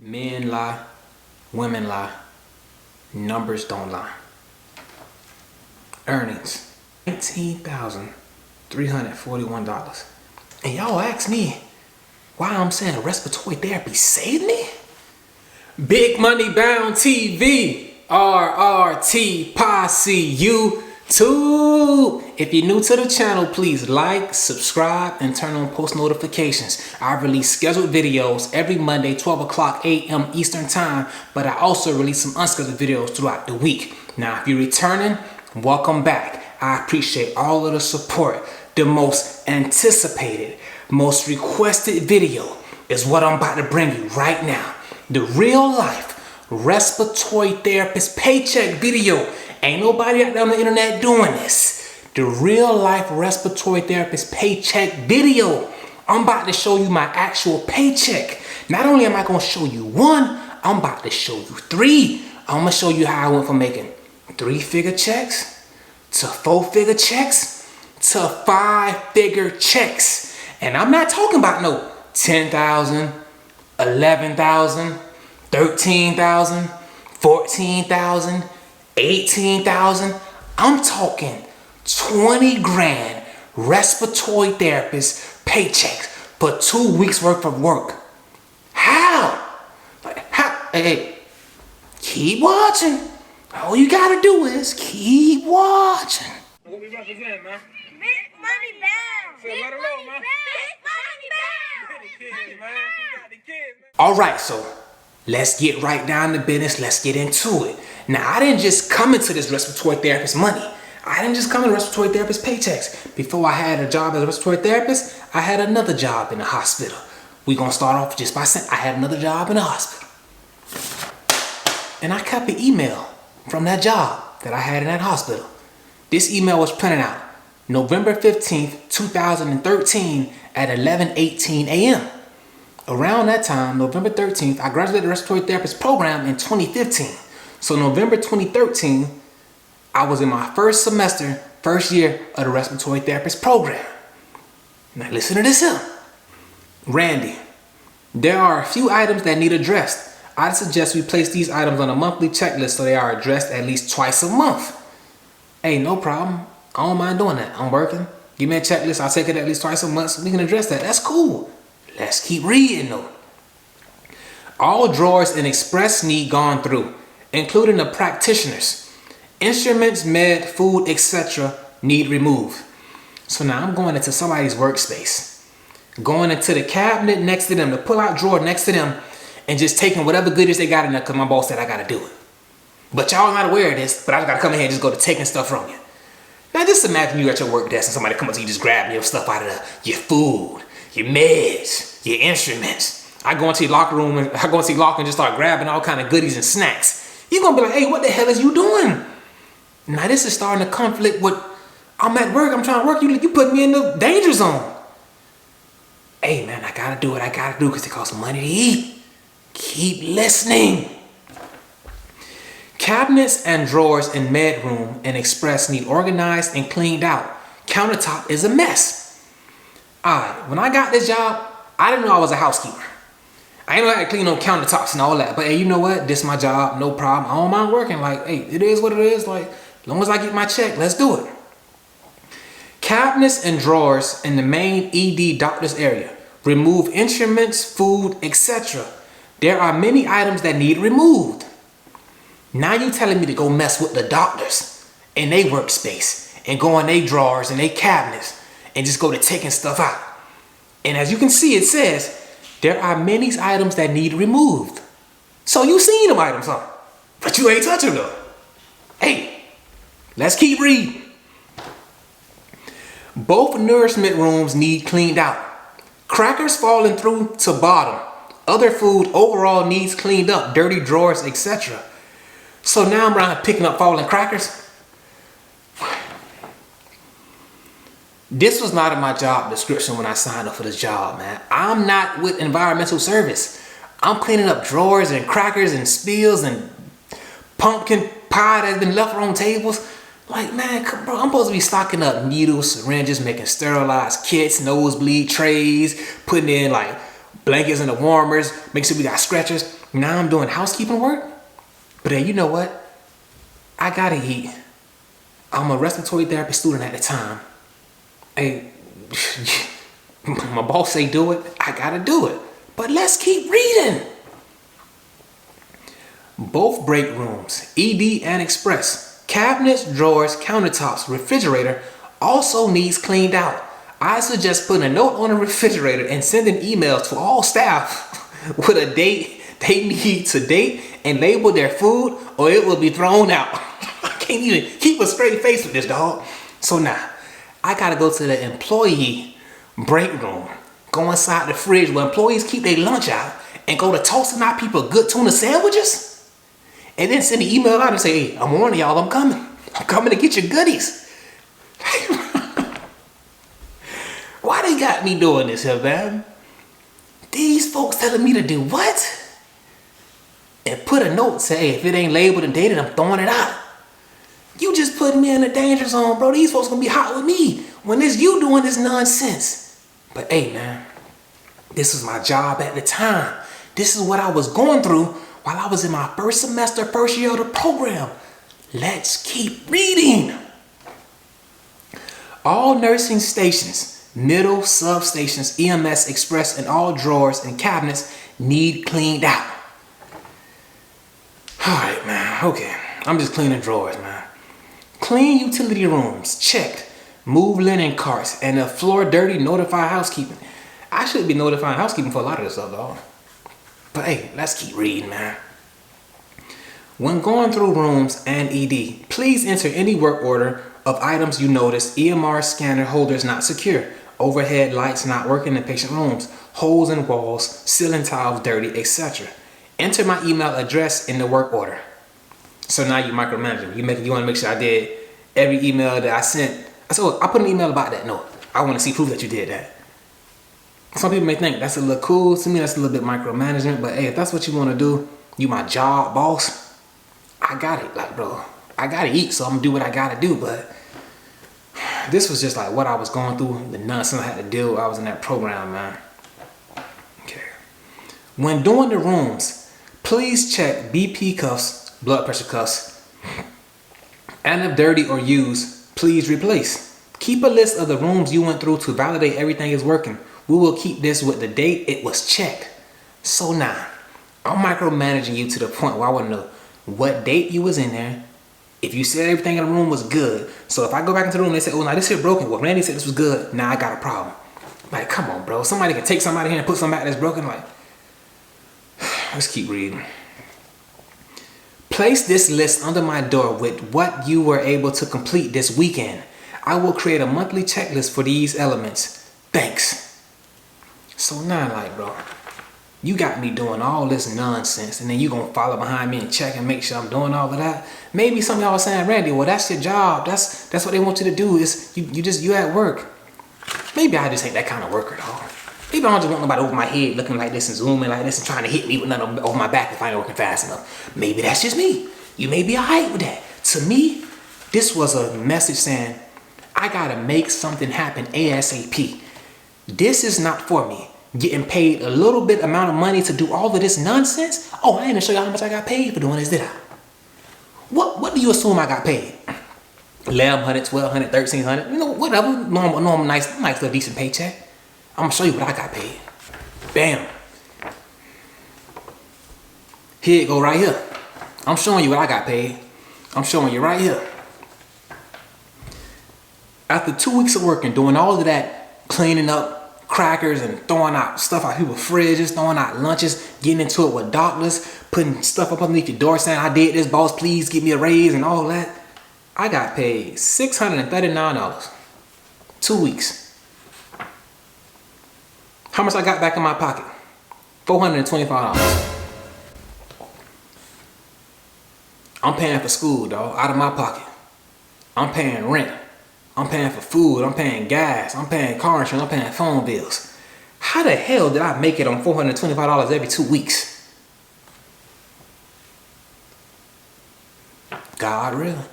Men lie, women lie, numbers don't lie. Earnings, $19,341. And y'all ask me why I'm saying respiratory therapy saved me? Big Money Bound TV, RRT Posse YouTube. If you're new to the channel, please like, subscribe, and turn on post notifications. I release scheduled videos every Monday, 12 o'clock a.m. Eastern Time, but I also release some unscheduled videos throughout the week. Now, if you're returning, welcome back. I appreciate all of the support. The most anticipated, most requested video is what I'm about to bring you right now. The real life respiratory therapist paycheck video. Ain't nobody out there on the internet doing this. The real life respiratory therapist paycheck video. I'm about to show you my actual paycheck. Not only am I going to show you one, I'm about to show you three. I'm going to show you how I went from making 3-figure checks to 4-figure checks to 5-figure checks. And I'm not talking about no 10,000, 11,000, 13,000, 14,000, 18,000. I'm talking 20 grand respiratory therapist paychecks for 2 weeks worth of work. How? Hey, keep watching. All you gotta do is keep watching. What we represent, man? Big money bound. Say let it roll, man. Big money bound. All right, so let's get right down to business. Let's get into it. Now, I didn't just come into this respiratory therapist money. I didn't just come into respiratory therapist paychecks. Before I had a job as a respiratory therapist, I had another job in the hospital. We're going to start off just by saying I had another job in the hospital. And I kept an email from that job that I had in that hospital. This email was printed out November 15th, 2013 at 11:18 a.m. Around that time, November 13th, I graduated the respiratory therapist program in 2015. So November 2013, I was in my first semester, first year of the respiratory therapist program. Now listen to this here. Randy, there are a few items that need addressed. I'd suggest we place these items on a monthly checklist so they are addressed at least twice a month. Hey, no problem. I don't mind doing that. I'm working. Give me a checklist. I'll take it at least twice a month so we can address that. That's cool. Let's keep reading though. All drawers in Express need gone through, including the practitioners. Instruments, med, food, etc. need removed. So now I'm going into somebody's workspace. Going into the cabinet next to them, the pull-out drawer next to them, and just taking whatever goodies they got in there because my boss said I got to do it. But y'all not aware of this, but I got to come in here and just go to taking stuff from you. Now just imagine you at your work desk and somebody comes up to you just grabbing your stuff out of there. Your food, your meds, your instruments. I go into your locker room and just start grabbing all kind of goodies and snacks. You're going to be like, hey, what the hell is you doing? Now this is starting to conflict with, I'm at work, I'm trying to work, you put me in the danger zone. Hey man, I gotta do what I gotta do because it costs money to eat. Keep listening. Cabinets and drawers in med room and express need organized and cleaned out. Countertop is a mess. Alright, when I got this job, I didn't know I was a housekeeper. I ain't know how to clean no countertops and all that. But hey, you know what? This is my job, no problem. I don't mind working. Like, hey, it is what it is. Like, as long as I get my check, let's do it. Cabinets and drawers in the main ED doctor's area. Remove instruments, food, etc. There are many items that need removed. Now you telling me to go mess with the doctors in their workspace and go in their drawers and their cabinets and just go to taking stuff out. And as you can see, it says, there are many items that need removed. So you seen them items, huh? But you ain't touching them. Hey, let's keep reading. Both nourishment rooms need cleaned out. Crackers falling through to bottom. Other food overall needs cleaned up. Dirty drawers, etc. So now I'm around picking up falling crackers. This was not in my job description when I signed up for this job, man. I'm not with environmental service. I'm cleaning up drawers and crackers and spills and pumpkin pie that's been left on tables. Like, man, bro, I'm supposed to be stocking up needles, syringes, making sterilized kits, nosebleed trays, putting in like blankets and the warmers, make sure we got stretchers. Now I'm doing housekeeping work. But then you know what? I gotta eat. I'm a respiratory therapy student at the time. Hey, my boss say do it, I gotta do it. But let's keep reading. Both break rooms, ED and Express, cabinets, drawers, countertops, refrigerator also needs cleaned out. I suggest putting a note on the refrigerator and sending emails to all staff with a date they need to date and label their food or it will be thrown out. I can't even keep a straight face with this, dog. So now, I gotta go to the employee break room, go inside the fridge where employees keep their lunch out and go to toasting out people good tuna sandwiches and then send an email out and say, hey, I'm warning y'all, I'm coming. I'm coming to get your goodies. Why they got me doing this here, man? These folks telling me to do what? And put a note, say, hey, if it ain't labeled and dated, I'm throwing it out. You just putting me in the danger zone, bro. These folks gonna be hot with me when it's you doing this nonsense. But hey, man, this was my job at the time. This is what I was going through while I was in my first semester, first year of the program. Let's keep reading. All nursing stations, middle substations, EMS, Express, and all drawers and cabinets need cleaned out. All right, man, okay. I'm just cleaning drawers, man. Clean utility rooms, checked. Move linen carts, and the floor dirty, notify housekeeping. I should be notifying housekeeping for a lot of this stuff, dog. But hey, let's keep reading, man. When going through rooms and ED, please enter any work order of items you notice. EMR scanner holders not secure, overhead lights not working in patient rooms, holes in walls, ceiling tiles dirty, etc. Enter my email address in the work order. So now you micromanaging. You want to make sure I did every email that I sent. So I put an email about that. No, I want to see proof that you did that. Some people may think that's a little cool. To me, that's a little bit micromanagement. But hey, if that's what you want to do, you my job boss, I got it. Like, bro, I got to eat, so I'm going to do what I got to do. But this was just like what I was going through, the nonsense I had to deal with. I was in that program, man. Okay. When doing the rooms, please check BP cuffs, blood pressure cuffs, and if dirty or used, please replace. Keep a list of the rooms you went through to validate everything is working. We will keep this with the date it was checked. So now, I'm micromanaging you to the point where I want to know what date you was in there. If you said everything in the room was good, so if I go back into the room and they say, oh, now this here broken. Well, Randy said this was good. Now I got a problem. Like, come on, bro. Somebody can take somebody here and put somebody that's broken. Like, let's keep reading. Place this list under my door with what you were able to complete this weekend. I will create a monthly checklist for these elements. Thanks. So now, like, bro, you got me doing all this nonsense, and then you gonna follow behind me and check and make sure I'm doing all of that. Maybe some of y'all are saying, Randy, well, that's your job. That's what they want you to do. Is you at work. Maybe I just ain't that kind of worker, dog. Maybe I don't just want nobody over my head looking like this and zooming like this and trying to hit me with nothing over my back if I ain't working fast enough. Maybe that's just me. You may be alright with that. To me, this was a message saying, I gotta make something happen ASAP. This is not for me. Getting paid a little bit amount of money to do all of this nonsense? Oh, I didn't show you how much I got paid for doing this, did I? What do you assume I got paid? $1,100, $1,200, $1,300, you know, whatever. Normal, nice little decent paycheck. I'm gonna show you what I got paid. Bam. Here it go right here. I'm showing you what I got paid. I'm showing you right here. After 2 weeks of working, doing all of that, cleaning up crackers and throwing out stuff out people's fridges, throwing out lunches, getting into it with doctors, putting stuff up underneath your door saying, I did this, boss, please give me a raise and all that. I got paid $639. 2 weeks. How much I got back in my pocket? $425. I'm paying for school, dog, out of my pocket. I'm paying rent. I'm paying for food. I'm paying gas. I'm paying car insurance. I'm paying phone bills. How the hell did I make it on $425 every 2 weeks? God real.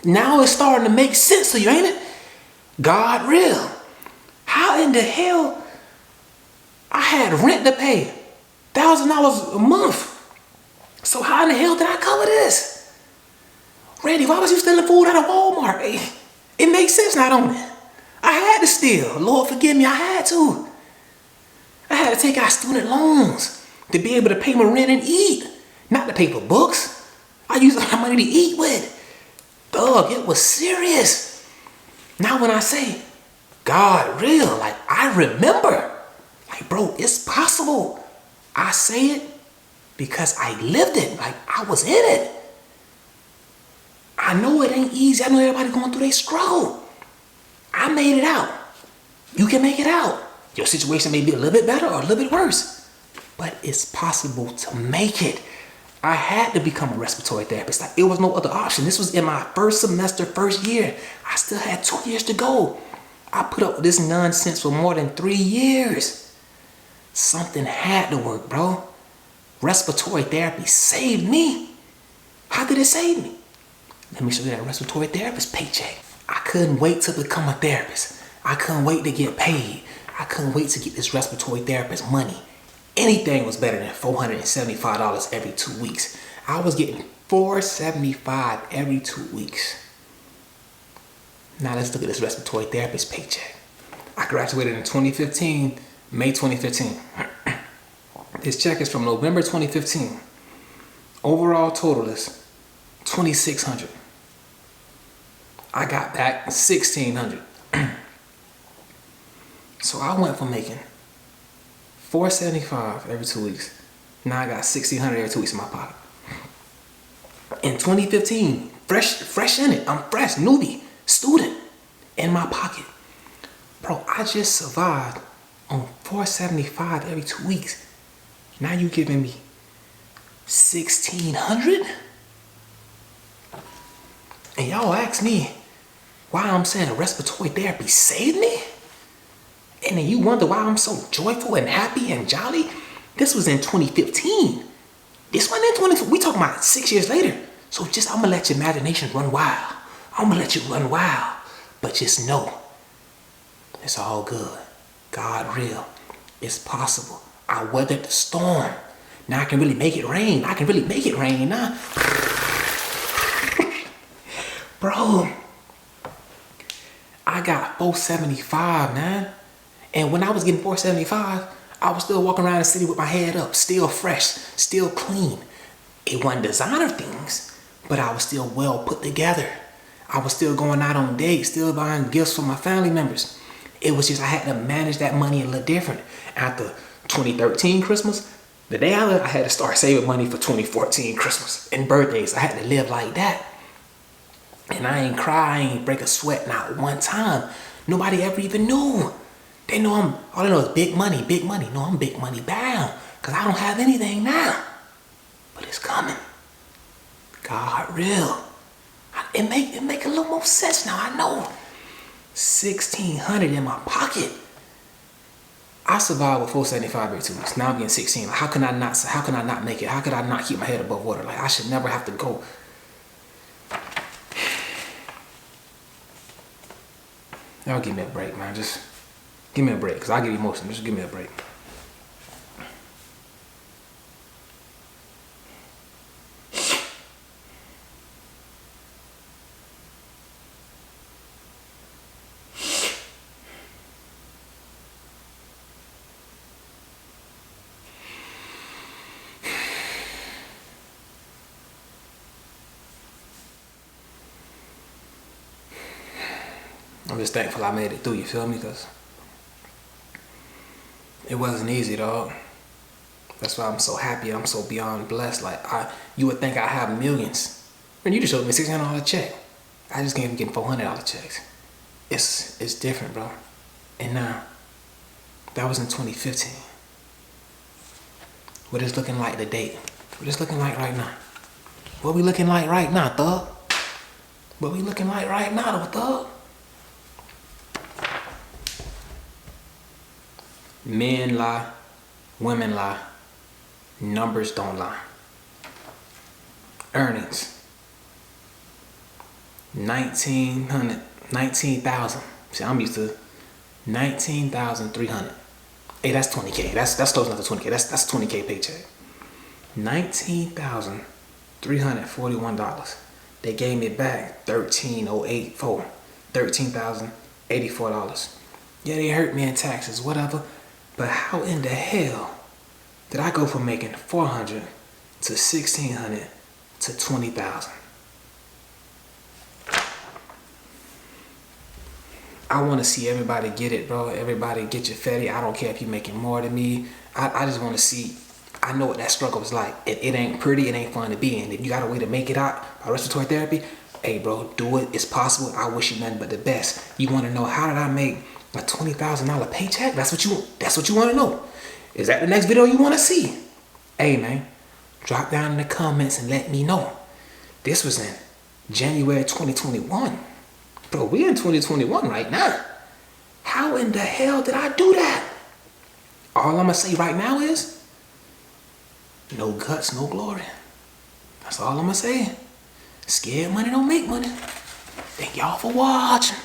Now it's starting to make sense to you, ain't it? God real. How in the hell I had rent to pay, $1,000 a month. So how in the hell did I cover this? Randy, why was you stealing food out of Walmart? It makes sense now, don't it? I had to steal. Lord forgive me, I had to. I had to take out student loans to be able to pay my rent and eat, not to pay for books. I used my money to eat with. Dog, it was serious. Now when I say, God real, like I remember. Like, bro, it's possible. I say it because I lived it. Like, I was in it. I know it ain't easy. I know everybody going through their struggle. I made it out. You can make it out. Your situation may be a little bit better or a little bit worse, but it's possible to make it. I had to become a respiratory therapist. Like, it was no other option. This was in my first semester, first year. I still had 2 years to go. I put up with this nonsense for more than 3 years. Something had to work, bro. Respiratory therapy saved me. How did it save me? Let me show you that respiratory therapist paycheck. I couldn't wait to become a therapist. I couldn't wait to get paid. I couldn't wait to get this respiratory therapist money. Anything was better than $475 every 2 weeks. I was getting $475 every 2 weeks. Now let's look at this respiratory therapist paycheck. I graduated in 2015, May 2015. This check is from November 2015. Overall total is $2,600. I got back $1,600. So I went from making $475 every 2 weeks. Now I got $1,600 every 2 weeks in my pocket. In 2015, fresh in it. I'm fresh, newbie, student in my pocket. Bro, I just survived on $475 every 2 weeks. Now you giving me $1,600? And y'all ask me why I'm saying respiratory therapy saved me? And then you wonder why I'm so joyful and happy and jolly? This was in 2015. This wasn't in 20, we talking about 6 years later. So just, I'm gonna let your imagination run wild. I'm gonna let you run wild. But just know, it's all good. God real. It's possible. I weathered the storm. Now I can really make it rain. I can really make it rain now. Bro, I got $475, man. And when I was getting $475, I was still walking around the city with my head up, still fresh, still clean. It wasn't designer things, but I was still well put together. I was still going out on dates, still buying gifts for my family members. It was just I had to manage that money a little different. After 2013 Christmas, the day I had to start saving money for 2014 Christmas and birthdays. I had to live like that. And I ain't cry, I ain't break a sweat, not one time. Nobody ever even knew. They know all they know is big money, big money. No, I'm big money bound, because I don't have anything now. But it's coming. God real. It make a little more sense now, I know. $1,600 in my pocket. I survived with $475 every 2 weeks. Now I'm getting 16. Like, how can I not make it? How could I not keep my head above water? Like, I should never have to go. Y'all give me a break, man. Just give me a break, because I get emotional. Just give me a break. I'm just thankful I made it through, you feel me? Because it wasn't easy, dog. That's why I'm so happy. I'm so beyond blessed. Like, you would think I have millions. And you just showed me a $600 check. I just can't even get $400 checks. It's different, bro. And now, that was in 2015. What it's looking like today? What it's looking like right now? What we looking like right now, thug? What we looking like right now, thug? Men lie, women lie, numbers don't lie. Earnings, 19,000. See, I'm used to 19,300 Hey, that's 20K. That's close enough to 20K. That's 20K paycheck. $19,341. They gave me back $13,084. $13,084. Yeah, they hurt me in taxes, whatever. But how in the hell did I go from making $400 to $1,600 to $20,000? I want to see everybody get it, bro. Everybody get your fatty. I don't care if you're making more than me. I just want to see. I know what that struggle is like. It ain't pretty. It ain't fun to be in. If you got a way to make it out by respiratory therapy, hey, bro, do it. It's possible. I wish you nothing but the best. You want to know how did I make a $20,000 paycheck? That's what you want to know. Is that the next video you want to see? Hey, man, drop down in the comments and let me know. This was in January 2021. Bro, we in 2021 right now. How in the hell did I do that? All I'm gonna say right now is, no guts, no glory. That's all I'm gonna say. Scared money don't make money. Thank y'all for watching.